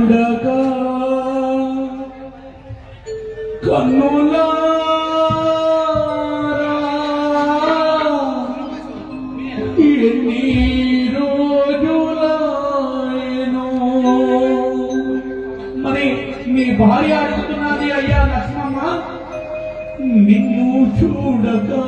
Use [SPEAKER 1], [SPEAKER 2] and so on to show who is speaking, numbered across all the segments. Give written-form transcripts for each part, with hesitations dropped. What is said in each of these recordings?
[SPEAKER 1] చూడగా కన్నులారా ఎన్ని రోజులాయను. మరి నీ భార్య అడుగుతున్నది, అయ్యా లక్ష్మమ్మ, నిన్ను చూడగా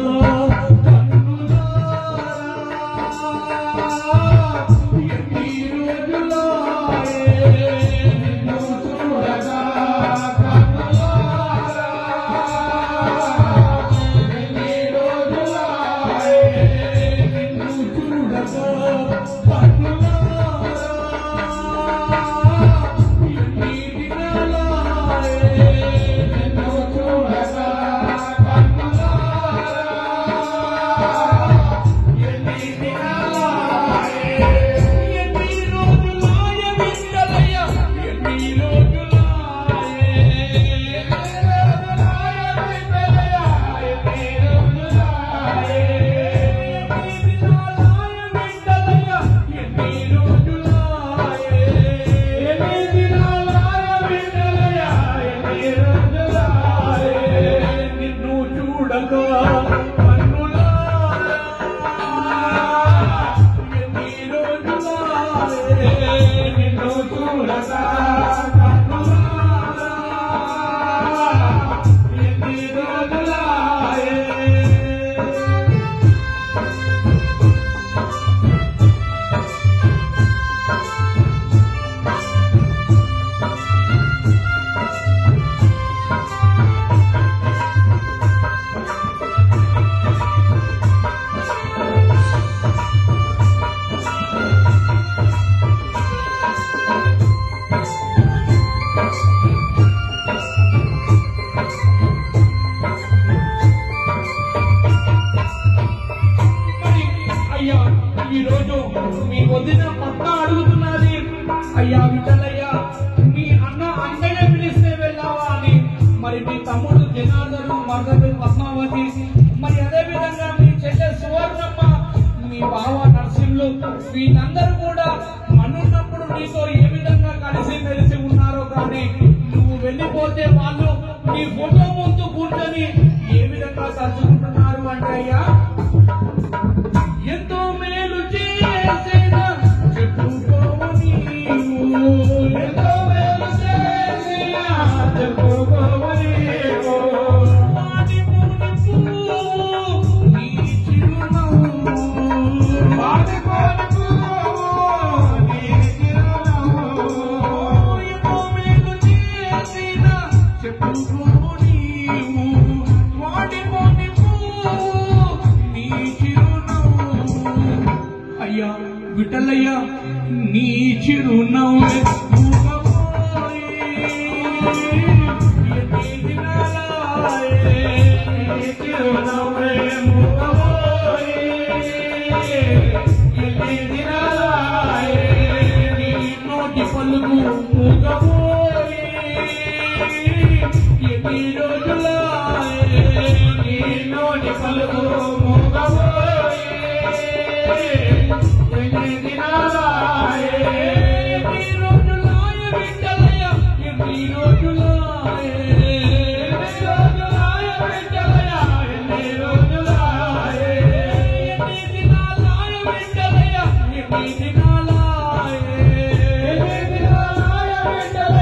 [SPEAKER 1] అయ్యా విఠలయ్య, మీ అన్న అంటనే పిలిస్తే వెళ్ళావా అని. మరి మీ తమ్ముడు జనార్దను, మరదలు పద్మావతి, మరి అదే విధంగా మీ చెల్లె సువర్ణమ్మ, మీ బావ నరసింహులు, వీళ్ళందరూ కూడా మనున్నప్పుడు నీతో ఏ విధంగా కలిసి మెలిసి ఉన్నారో కానీ నువ్వు వెళ్ళిపోతే వాళ్ళు నీ ఫోటో ముందు కూర్చొని ఏ విధంగా తలుచుకుంటున్నారు అంటే, అయ్యా ఎంతో మేలు చేసిన చెప్పుకోవని, ఎంతో మేలు చేసిన చెప్పుకోవని, వాడి మునుపు నీ చిరునవ్వు, వాడి మునుపు నీ చిరునవ్వు, ఎంతో మేలు చేసిన చెప్పుకోవని, వాడి మునుపు నీ చిరునవ్వు. అయ్యా విఠలయ్య, నీ చిరునవ్వు నోటి పలుకు మూగబోయి, ఎన్ని రోజులాయే నీ నోటి పలుకు మూగబోయి, ఎన్ని దినాలాయే, ఎన్ని రోజులాయ విఠలయ్య, ఎన్ని రోజులాయే, ఎన్ని రోజులాయ విఠలయ్య, ఎన్ని రోజులాయే, ఎన్ని దినాలాయ విఠలయ్య, ఎన్ని దినాలాయే, ఎన్ని దినాలాయ విఠలయ్య.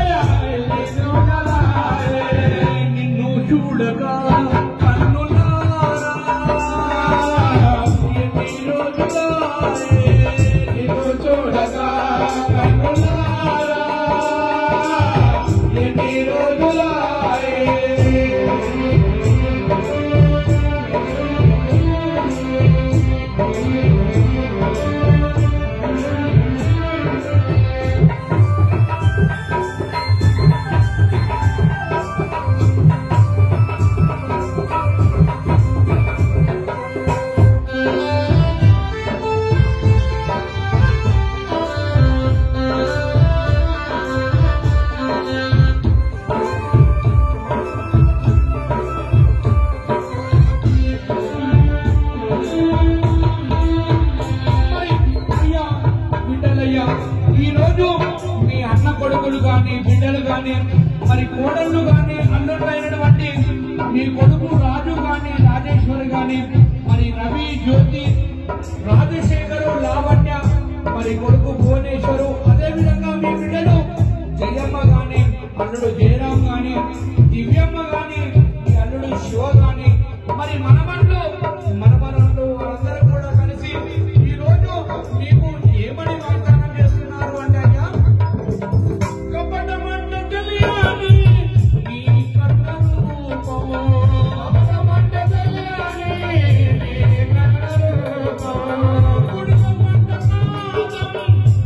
[SPEAKER 1] కొడుకులు గాని బిడ్డలు గాని మరి కోడళ్ళు గాని అల్లుళ్ళైనటువంటి మీ కొడుకు రాజు గాని రాజేశ్వరి గాని మరి రవి జ్యోతి రాజశేఖరు లావణ్య మరి కొడుకు భువనేశ్వరు అదే విధంగా మీ బిడ్డలు జయమ్మ గాని అల్లుడు జయరాం గాని దివ్యమ్మ గాని మీ అల్లుడు శివ గాని మరి మనమన్లు మనమరాళ్ళు వాళ్ళందరూ కూడా కలిసి ఈ రోజు మీకు ఏమని వాగ్దానం చేస్తున్నారు అంటే అయ్యా కపటమంట తెలియాలి నీ కర్ణ రూపము కపటమంట తెలియాలి నీ కర్ణ రూపము కుడికమంట నాదం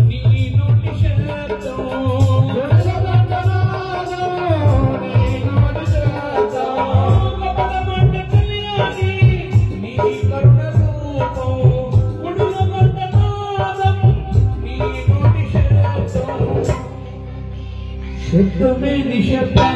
[SPEAKER 1] నీ నోటి శబ్దం కుడికమంట నాదం నీ నోటి శబ్దం కపటమంట తెలియాలి నీ కర్ణ రూపం కుడికమంట నాదం నీ నోటి శబ్దం శబ్దమే నిశ్శబ్దం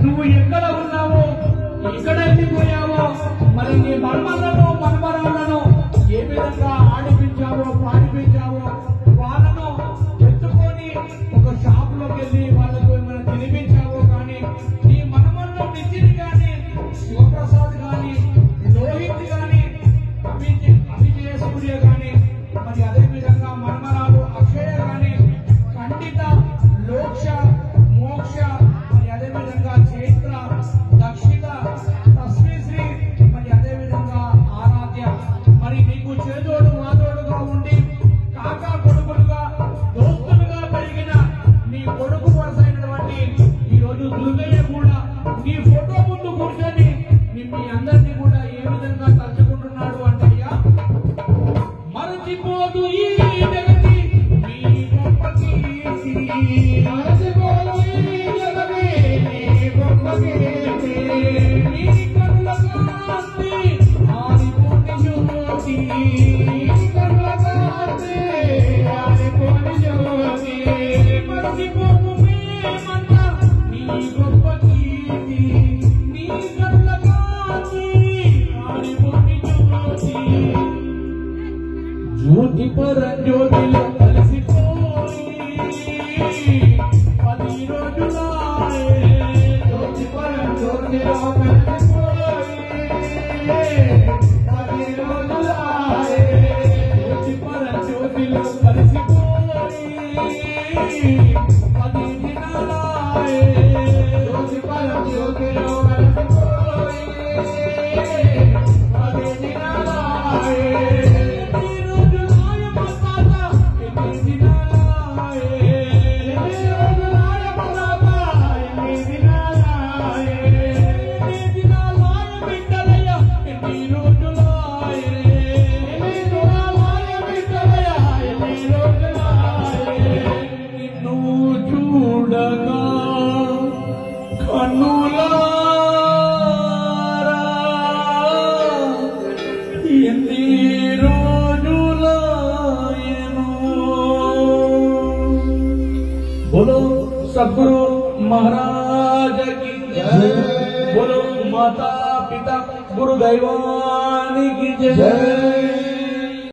[SPEAKER 1] నువ్వు ఎక్కడ ఉన్నావో ఎక్కడ వెళ్ళిపోయావో మరి నీ మన్మలను మన్మరాలను ఏ విధంగా ఆడిపించావో పాడిపించావో వాళ్ళను ఎత్తుకొని ఒక షాప్ లోకి వెళ్ళి వాళ్ళకు ఏమైనా తినిపించావో కానీ నీ మనమల్లో నితిన్ గాని శివప్రసాద్ గాని రోహిత్ గాని అభిజయ సూర్య గాని మరి అదే విధంగా మన్మరాలు అక్షయ గాని ఖండిత లోక్ష మోక్ష మరి అదే విధంగా చైత్ర దక్షిత తస్మిశ్రీ మరి అదే విధంగా ఆరాధ్య మరి నీకు చేదోడు మాదోడుగా ఉండి కాకా కొడుకులుగా దోస్తులుగా పెరిగిన నీ కొడుకు వరుస అయినటువంటి ఈ రోజు దుర్గయ్య కూడా నీ ఫోటో ముందు కూర్చొని మీ అందరినీ కూడా ఏ విధంగా తలుచుకుంటున్నాడు అంటే అయ్యా మరచిపోదు ఈ జగతి నీ గొప్ప కీర్తి మరచిపోదు ఈ జగతి నీ గొప్ప కీర్తి నీ కనుల కాంతి ఆరిపోని జ్యోతి నీ కనుల కాంతి ఆరిపోని జ్యోతి మరచిపోకు మేమంతా నీ గొప్ప కీర్తి నీ కనుల కాంతి ఆరిపోని జ్యోతి జ్యోతి పరంజ్యోతిలో కలిసిపోయి 10 రోజులాయే జ్యోతి పరంజ్యోతిలో కలిసిపోయి 10 రోజులాయే జ్యోతి పరంజ్యోతిలో కలిసిపోయి 10 దినాలాయే జ్యోతి పరంజ్యోతిలో కలిసిపోయి 10 దినాలాయే బిడ్డలయ్య కన్నులారా ఎన్ని రోజులాయెను. बोलो सद्गुरु महाराज की जय, बोलो माता पिता गुरु दैवानी की जय।